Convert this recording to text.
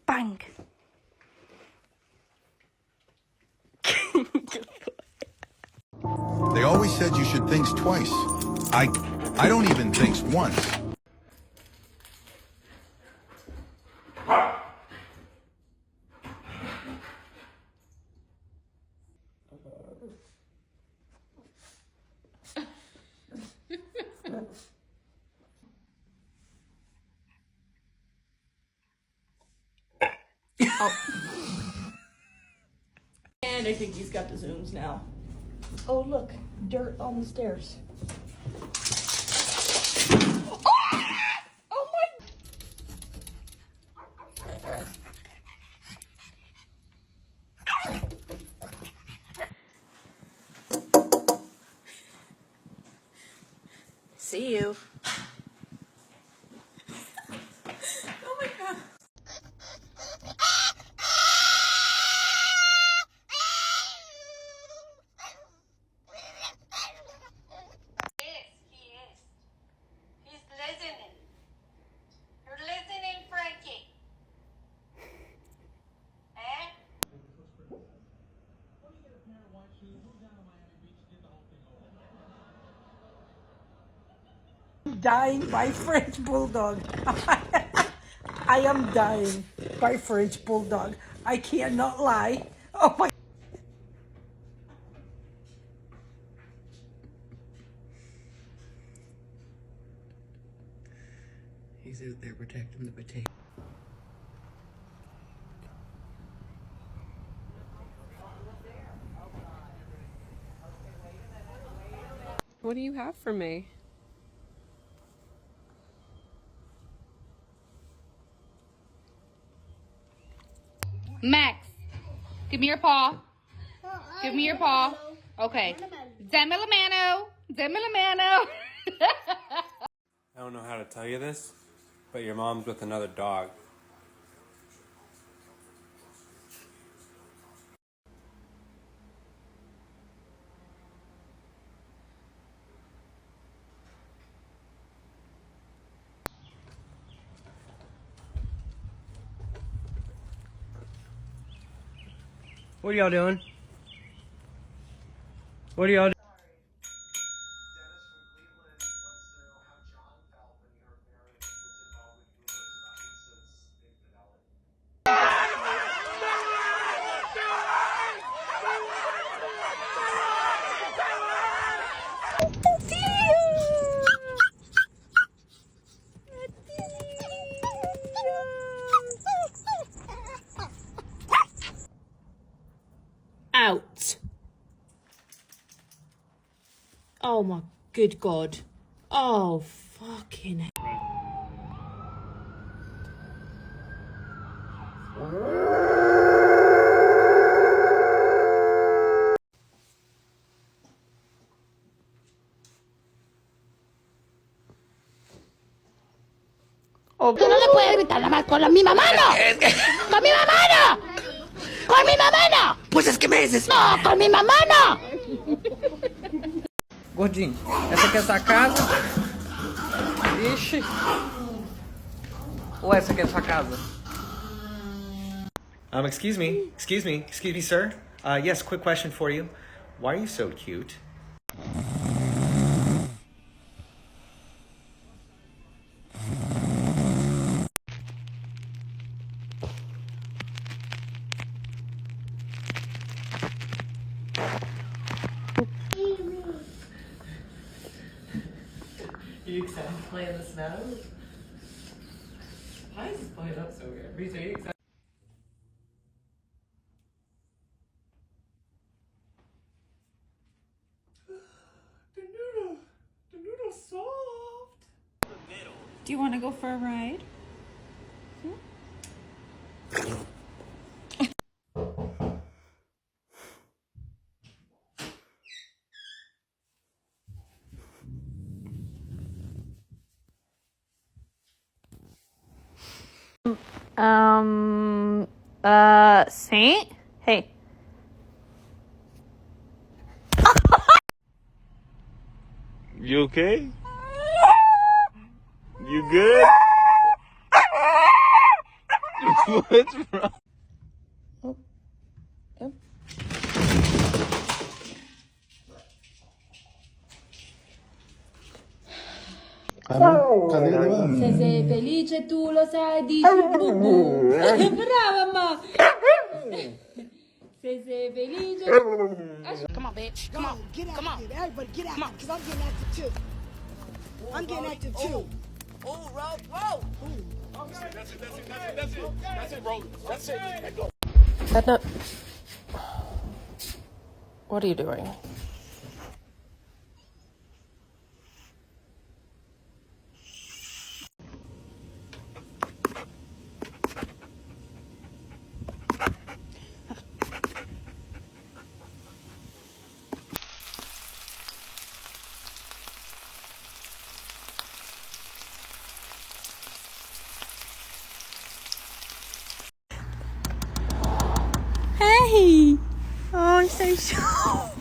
Bang. They always said you should think twice. I don't even think once. Oh. And I think he's got the zooms now. Oh, look, dirt on the stairs. Oh my! See you. Oh my god. Dying by French Bulldog. I am dying by French Bulldog. I cannot lie. Oh my. He's out there protecting the potato. What do you have for me? Max, give me your paw. Give me your paw. Okay. Demilamano. Demilamano. I don't know how to tell you this, but your mom's with another dog. What are y'all doing? What are y'all doing? Out. Oh my good God. Oh fucking hell. Tú no le puedes gritar nada más con la misma mano. ¡Con mi misma mano! ¡Con mi misma mano! Pues es que me dices. ¡No, con mi misma mano! Gordinho, essa aqui é sua casa? Ixi. Ou essa aqui é sua casa? Excuse me, sir. Yes, quick question for you. Why are you so cute? You excited to play in the snow? Why is this playing up so weird? Rita, are you excited? The noodle's soft. Do you want to go for a ride? Saint? Hey. You okay? You good? What's wrong? Se sei felice tu lo sai, dici bu bu. Brava, ma. Se sei felice. Come on, bitch. Come on. Get out Come on. of here. Everybody get out because I'm getting active too. I'm getting active too. Oh, roll. Edna, what are you doing? Hey! Oh, I'm so shy.